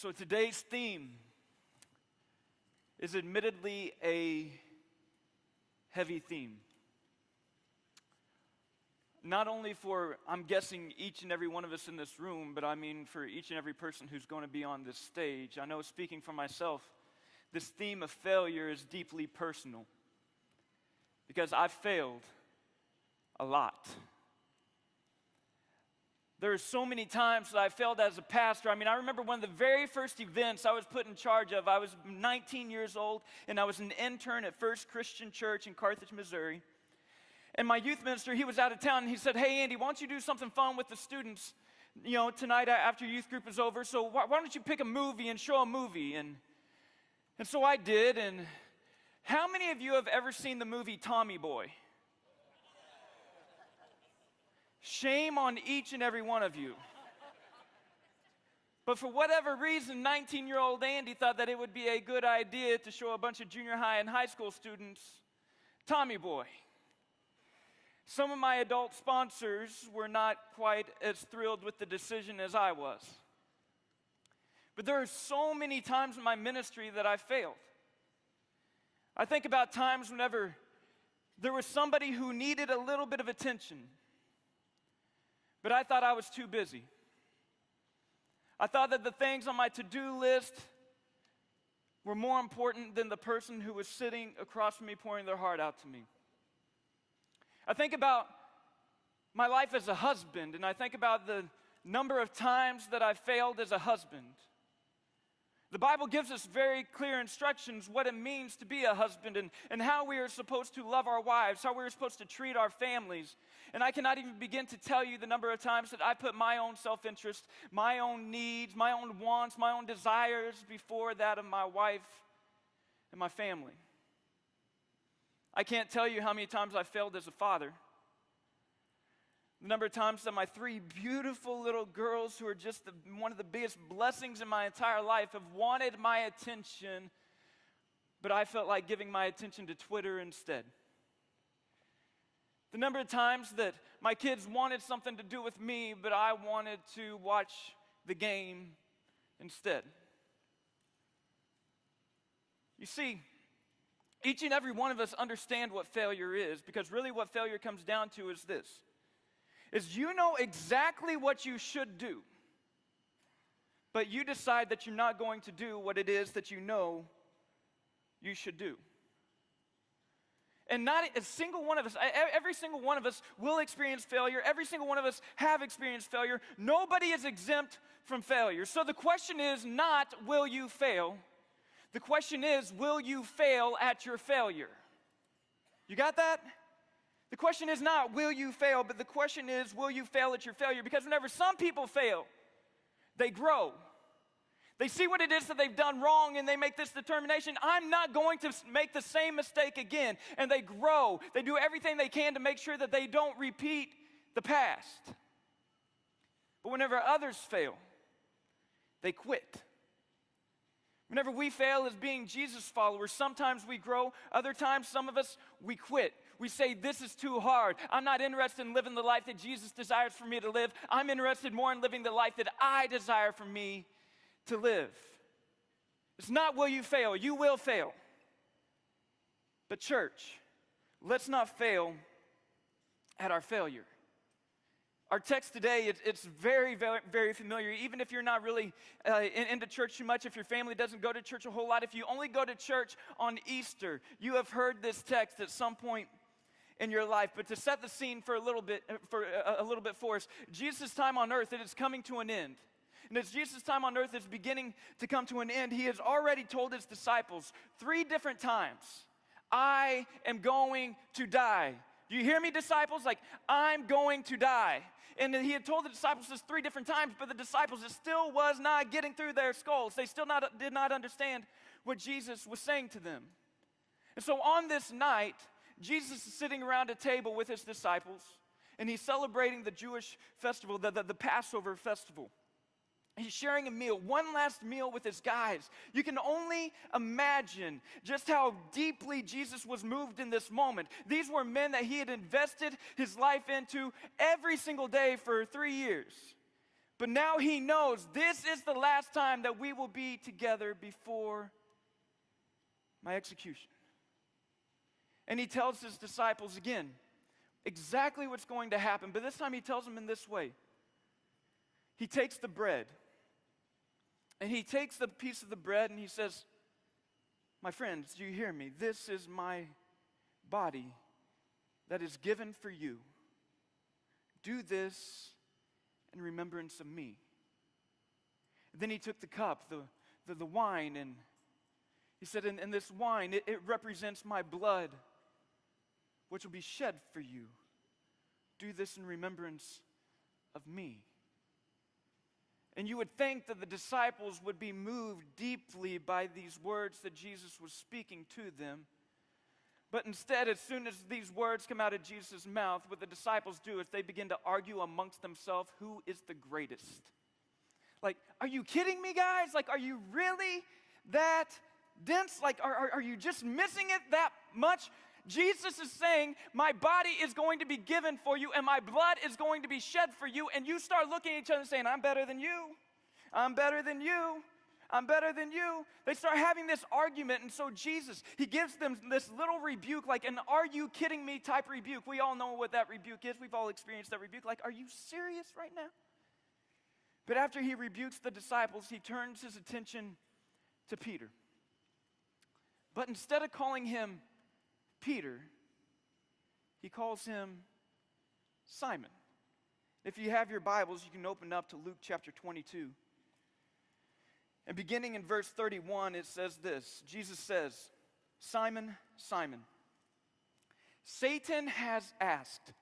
So today's theme is admittedly a heavy theme. Not only for, I'm guessing, each and every one of us in this room, but I mean for each and every person who's going to be on this stage. I know, speaking for myself, this theme of failure is deeply personal because I've failed a lot. There are so many times that I failed as a pastor. I remember one of the very first events I was put in charge of. I was 19 years old, and I was an intern at First Christian Church in Carthage, Missouri. And my youth minister, he was out of town, and he said, "Hey, Andy, why don't you do something fun with the students, tonight after youth group is over? So why don't you pick a movie and show a movie?" And so I did. And how many of you have ever seen the movie Tommy Boy? Shame on each and every one of you. But for whatever reason, 19-year-old Andy thought that it would be a good idea to show a bunch of junior high and high school students Tommy Boy. Some of my adult sponsors were not quite as thrilled with the decision as I was. But there are so many times in my ministry that I failed. I think about times whenever there was somebody who needed a little bit of attention, but I thought I was too busy. I thought that the things on my to-do list were more important than the person who was sitting across from me pouring their heart out to me. I think about my life as a husband, and I think about the number of times that I failed as a husband. The Bible gives us very clear instructions what it means to be a husband and how we are supposed to love our wives, how we are supposed to treat our families. And I cannot even begin to tell you the number of times that I put my own self-interest, my own needs, my own wants, my own desires before that of my wife and my family. I can't tell you how many times I failed as a father. The number of times that my three beautiful little girls, who are just one of the biggest blessings in my entire life, have wanted my attention, but I felt like giving my attention to Twitter instead. The number of times that my kids wanted something to do with me, but I wanted to watch the game instead. You see, each and every one of us understand what failure is, because really what failure comes down to is this. You know exactly what you should do, but you decide that you're not going to do what it is that you know you should do. And not a single one of us, every single one of us will experience failure. Every single one of us have experienced failure. Nobody is exempt from failure. So the question is not, will you fail? The question is, will you fail at your failure? You got that? The question is not, will you fail, but the question is, will you fail at your failure? Because whenever some people fail, they grow. They see what it is that they've done wrong, and they make this determination, I'm not going to make the same mistake again. And they grow. They do everything they can to make sure that they don't repeat the past. But whenever others fail, they quit. Whenever we fail as being Jesus followers, sometimes we grow, other times some of us, we quit. We say, this is too hard. I'm not interested in living the life that Jesus desires for me to live. I'm interested more in living the life that I desire for me to live. It's not will you fail, you will fail. But church, let's not fail at our failure. Our text today, it's very, very, very familiar. Even if you're not really into church too much, if your family doesn't go to church a whole lot, if you only go to church on Easter, you have heard this text at some point in your life. But to set the scene for a little bit for us, Jesus' time on earth, it is coming to an end. And as Jesus' time on earth is beginning to come to an end, he has already told his disciples 3 different times, I am going to die. Do you hear me, disciples? I'm going to die. And he had told the disciples this 3 different times, but the disciples, it still was not getting through their skulls. They still did not understand what Jesus was saying to them. And so on this night, Jesus is sitting around a table with his disciples, and he's celebrating the Jewish festival, the Passover festival. He's sharing a meal, one last meal with his guys. You can only imagine just how deeply Jesus was moved in this moment. These were men that he had invested his life into every single day for 3 years. But now he knows this is the last time that we will be together before my execution. And he tells his disciples again exactly what's going to happen, but this time he tells them in this way. He takes the bread, and he takes the piece of the bread and he says, my friends, do you hear me? This is my body that is given for you. Do this in remembrance of me. Then he took the cup, the wine, and he said, in this wine, it represents my blood, which will be shed for you. Do this in remembrance of me. And you would think that the disciples would be moved deeply by these words that Jesus was speaking to them. But instead, as soon as these words come out of Jesus' mouth, what the disciples do is they begin to argue amongst themselves who is the greatest. Like, are you kidding me, guys? Like, are you really that dense? Like, are you just missing it that much? Jesus is saying, my body is going to be given for you, and my blood is going to be shed for you, and you start looking at each other and saying, I'm better than you. I'm better than you. I'm better than you. They start having this argument, and so Jesus, he gives them this little rebuke, like an are you kidding me type rebuke. We all know what that rebuke is. We've all experienced that rebuke. Like, are you serious right now? But after he rebukes the disciples, he turns his attention to Peter. But instead of calling him Peter, he calls him Simon. If you have your Bibles, you can open up to Luke chapter 22. And beginning in verse 31, it says this. Jesus says, Simon, Simon, Satan has asked.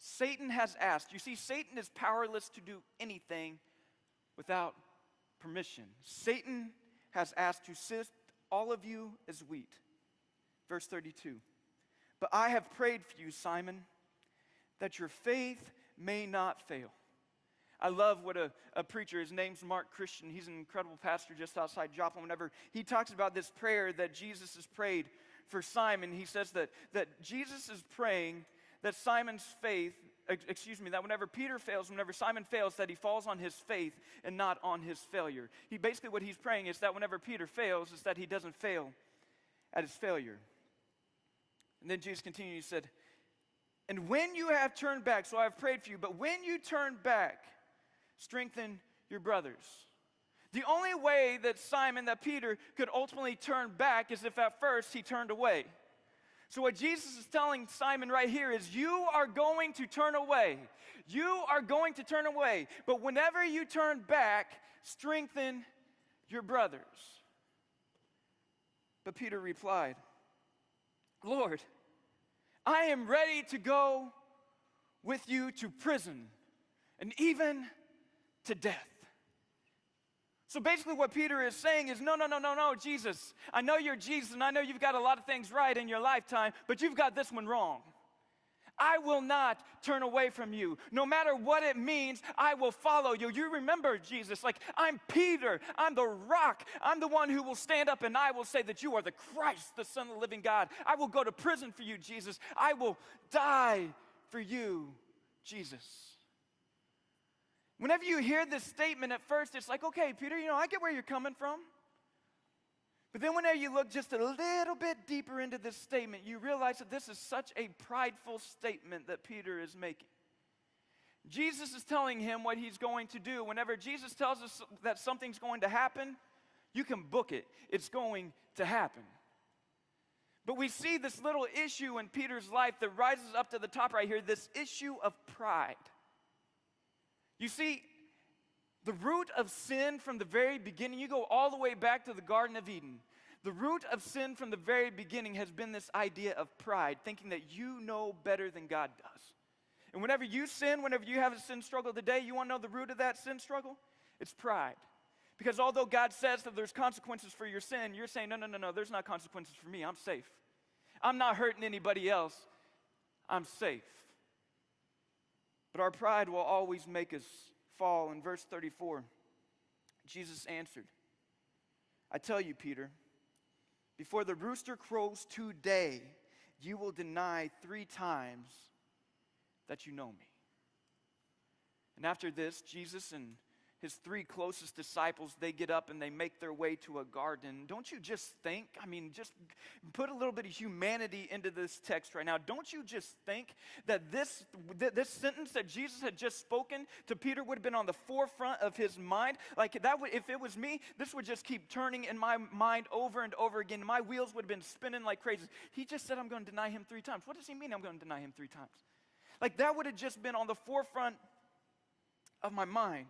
Satan has asked. You see, Satan is powerless to do anything without permission. Satan has asked to sift all of you as wheat. Verse 32, but I have prayed for you, Simon, that your faith may not fail. I love what a preacher, his name's Mark Christian, he's an incredible pastor just outside Joplin. Whenever he talks about this prayer that Jesus has prayed for Simon, he says that Jesus is praying that Simon's faith, that whenever Peter fails, whenever Simon fails, that he falls on his faith and not on his failure. Basically what he's praying is that whenever Peter fails, is that he doesn't fail at his failure. And then Jesus continued, he said, and when you have turned back, so I've prayed for you, but when you turn back, strengthen your brothers. The only way that Peter could ultimately turn back is if at first he turned away. So what Jesus is telling Simon right here is you are going to turn away. You are going to turn away. But whenever you turn back, strengthen your brothers. But Peter replied, Lord, I am ready to go with you to prison and even to death. So basically what Peter is saying is, no, Jesus. I know you're Jesus, and I know you've got a lot of things right in your lifetime, but you've got this one wrong. I will not turn away from you. No matter what it means, I will follow you. You remember Jesus, like, I'm Peter, I'm the rock, I'm the one who will stand up and I will say that you are the Christ, the Son of the living God. I will go to prison for you, Jesus. I will die for you, Jesus. Whenever you hear this statement at first, it's like, okay, Peter, I get where you're coming from. But then whenever you look just a little bit deeper into this statement, you realize that this is such a prideful statement that Peter is making. Jesus is telling him what he's going to do. Whenever Jesus tells us that something's going to happen, you can book it. It's going to happen. But we see this little issue in Peter's life that rises up to the top right here, this issue of pride. You see, the root of sin from the very beginning, you go all the way back to the Garden of Eden. The root of sin from the very beginning has been this idea of pride, thinking that you know better than God does. And whenever you sin, whenever you have a sin struggle today, you want to know the root of that sin struggle? It's pride. Because although God says that there's consequences for your sin, you're saying, no, there's not consequences for me. I'm safe. I'm not hurting anybody else. I'm safe. But our pride will always make us fall. In verse 34, Jesus answered, I tell you, Peter, before the rooster crows today, you will deny 3 times that you know me. And after this, Jesus and his 3 closest disciples, they get up and they make their way to a garden. Don't you just think, just put a little bit of humanity into this text right now. Don't you just think that this sentence that Jesus had just spoken to Peter would have been on the forefront of his mind? Like that would, if it was me, this would just keep turning in my mind over and over again. My wheels would have been spinning like crazy. He just said, I'm going to deny him 3 times. What does he mean I'm going to deny him 3 times? Like that would have just been on the forefront of my mind.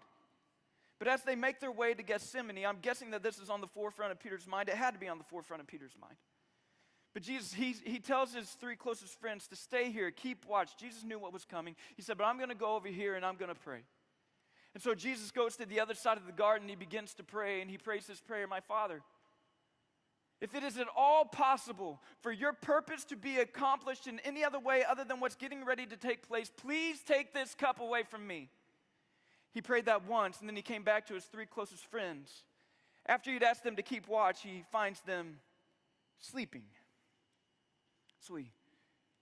But as they make their way to Gethsemane, I'm guessing that this is on the forefront of Peter's mind. It had to be on the forefront of Peter's mind. But Jesus, he tells his 3 closest friends to stay here, keep watch. Jesus knew what was coming. He said, but I'm going to go over here and I'm going to pray. And so Jesus goes to the other side of the garden. He begins to pray, and he prays this prayer, my Father, if it is at all possible for your purpose to be accomplished in any other way other than what's getting ready to take place, please take this cup away from me. He prayed that once, and then he came back to his 3 closest friends. After he'd asked them to keep watch, he finds them sleeping. So he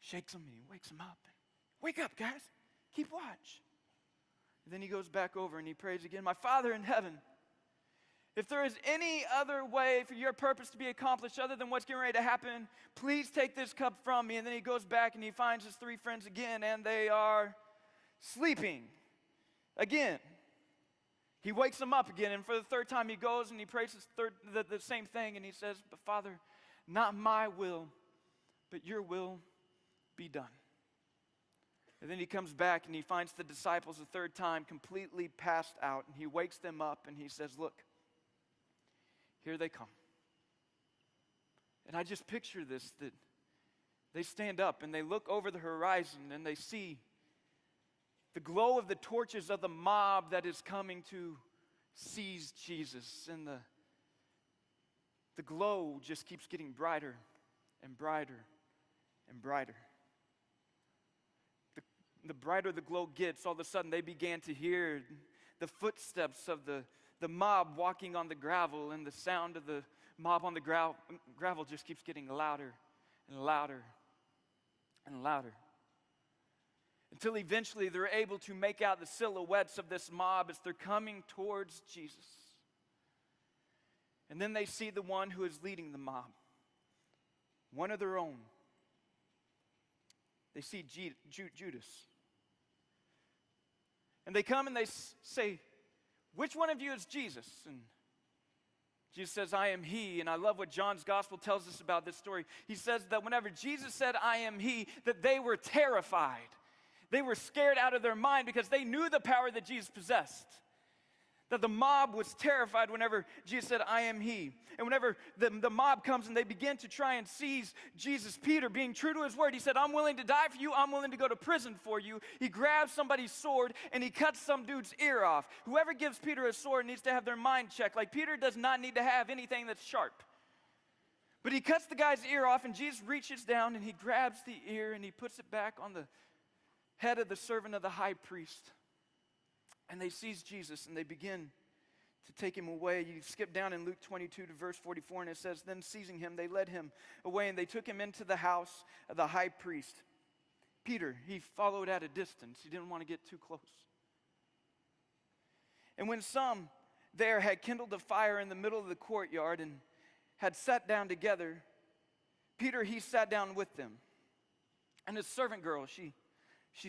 shakes them and he wakes them up. Wake up, guys. Keep watch. And then he goes back over and he prays again, my Father in heaven, if there is any other way for your purpose to be accomplished other than what's getting ready to happen, please take this cup from me. And then he goes back and he finds his 3 friends again, and they are sleeping. Again, he wakes them up again, and for the 3rd time he goes and he prays the same thing, and he says, but Father, not my will, but your will be done. And then he comes back and he finds the disciples the 3rd time completely passed out, and he wakes them up and he says, look, here they come. And I just picture this, that they stand up and they look over the horizon and they see the glow of the torches of the mob that is coming to seize Jesus. And the glow just keeps getting brighter and brighter and brighter. The brighter the glow gets, all of a sudden they began to hear the footsteps of the mob walking on the gravel, and the sound of the mob on the gravel just keeps getting louder and louder and louder. Until eventually they're able to make out the silhouettes of this mob as they're coming towards Jesus. And then they see the one who is leading the mob, one of their own. They see Judas. And they come and they say, which one of you is Jesus? And Jesus says, I am he. And I love what John's gospel tells us about this story. He says that whenever Jesus said, I am he, that they were terrified. They were scared out of their mind because they knew the power that Jesus possessed. That the mob was terrified whenever Jesus said, I am he. And whenever the mob comes and they begin to try and seize Jesus, Peter, being true to his word, he said, I'm willing to die for you. I'm willing to go to prison for you. He grabs somebody's sword and he cuts some dude's ear off. Whoever gives Peter a sword needs to have their mind checked. Like, Peter does not need to have anything that's sharp. But he cuts the guy's ear off, and Jesus reaches down and he grabs the ear and he puts it back on the head of the servant of the high priest. And they seize Jesus and they begin to take him away. You skip down in Luke 22 to verse 44, and it says, then seizing him, they led him away and they took him into the house of the high priest. Peter, he followed at a distance. He didn't want to get too close. And when some there had kindled a fire in the middle of the courtyard and had sat down together, Peter, he sat down with them. And his servant girl, she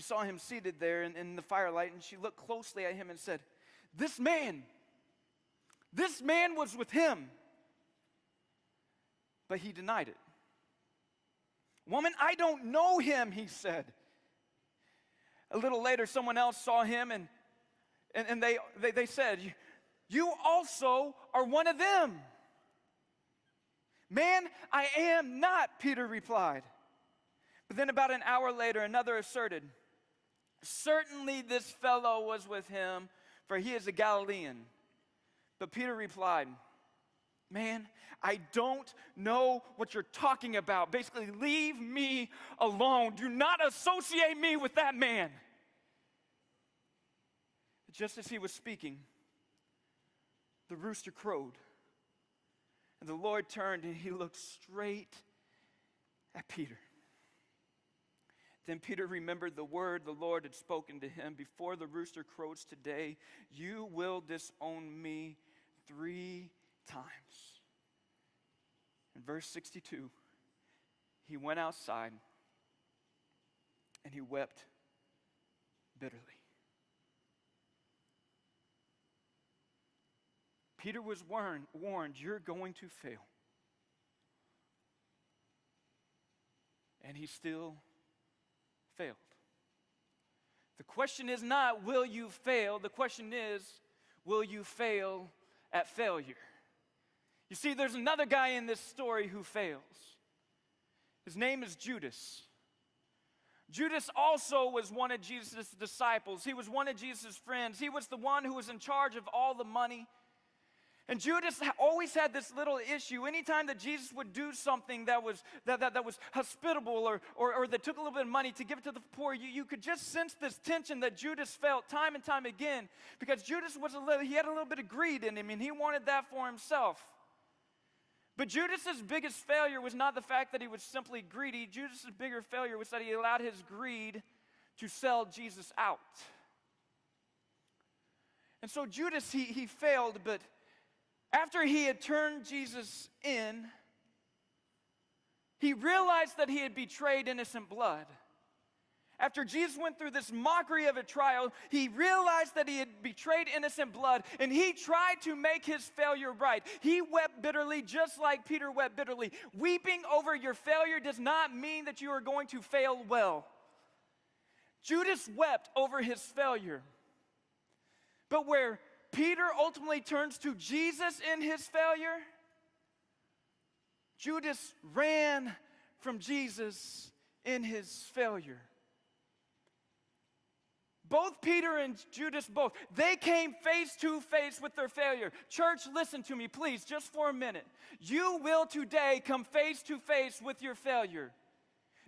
saw him seated there in the firelight, and she looked closely at him and said, this man was with him. But he denied it. Woman, I don't know him, he said. A little later, someone else saw him, and they said, you also are one of them. Man, I am not, Peter replied. But then about an hour later, another asserted, certainly this fellow was with him, for he is a Galilean. But Peter replied, man, I don't know what you're talking about. Basically, leave me alone. Do not associate me with that man. Just as he was speaking, the rooster crowed. And the Lord turned and he looked straight at Peter. Then Peter remembered the word the Lord had spoken to him. Before the rooster crows today, you will disown me 3 times. In verse 62, he went outside and he wept bitterly. Peter was warned, you're going to fail. And he still failed. The question is not, will you fail? The question is, will you fail at failure? You see, there's another guy in this story who fails. His name is Judas. Judas also was one of Jesus' disciples. He was one of Jesus' friends. He was the one who was in charge of all the money. And Judas always had this little issue. Anytime that Jesus would do something that was hospitable or that took a little bit of money to give it to the poor, you could just sense this tension that Judas felt time and time again, because Judas he had a little bit of greed in him, and he wanted that for himself. But Judas's biggest failure was not the fact that he was simply greedy. Judas's bigger failure was that he allowed his greed to sell Jesus out. And so Judas, he failed, but after he had turned Jesus in, he realized that he had betrayed innocent blood. After Jesus went through this mockery of a trial, he realized that he had betrayed innocent blood, and he tried to make his failure right. He wept bitterly, just like Peter wept bitterly. Weeping over your failure does not mean that you are going to fail well. Judas wept over his failure. But where Peter ultimately turns to Jesus in his failure, Judas ran from Jesus in his failure. Both Peter and Judas, they came face to face with their failure. Church, listen to me, please, just for a minute. You will today come face to face with your failure.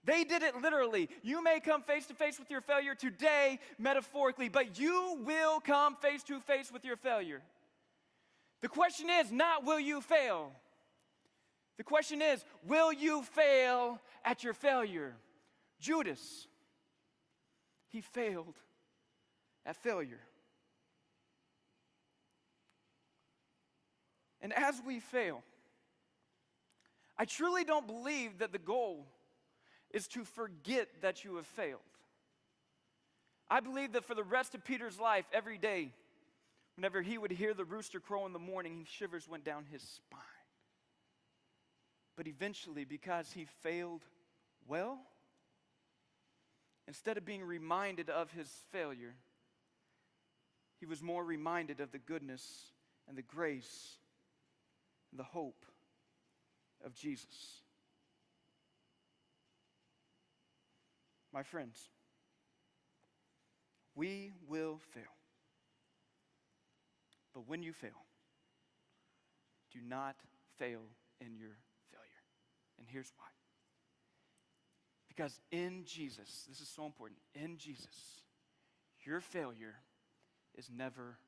They did it literally. You may come face to face with your failure today, metaphorically, but you will come face to face with your failure. The question is not, will you fail? The question is, will you fail at your failure? Judas, he failed at failure. And as we fail, I truly don't believe that the goal is to forget that you have failed. I believe that for the rest of Peter's life, every day, whenever he would hear the rooster crow in the morning, shivers went down his spine. But eventually, because he failed well, instead of being reminded of his failure, he was more reminded of the goodness and the grace and the hope of Jesus. My friends, we will fail. But when you fail, do not fail in your failure. And here's why. Because in Jesus, this is so important, in Jesus, your failure is never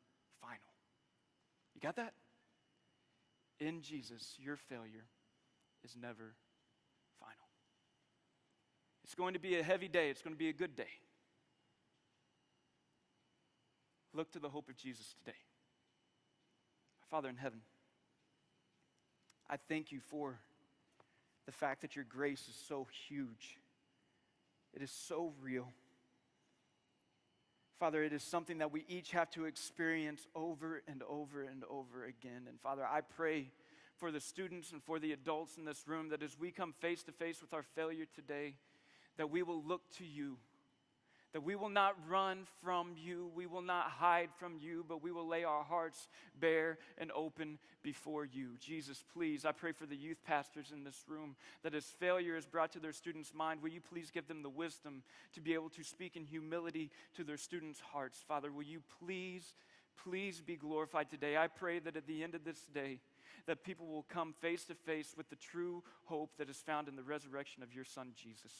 final. You got that? In Jesus, your failure is never final. It's going to be a heavy day. It's going to be a good day. Look to the hope of Jesus today. Father in heaven, I thank you for the fact that your grace is so huge. It is so real. Father, it is something that we each have to experience over and over and over again. And Father, I pray for the students and for the adults in this room that as we come face to face with our failure today, that we will look to you, that we will not run from you, we will not hide from you, but we will lay our hearts bare and open before you. Jesus, please, I pray for the youth pastors in this room, that as failure is brought to their students' mind, will you please give them the wisdom to be able to speak in humility to their students' hearts. Father, will you please be glorified today. I pray that at the end of this day, that people will come face to face with the true hope that is found in the resurrection of your Son, Jesus.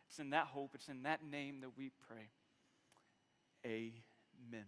It's in that hope, it's in that name that we pray. Amen.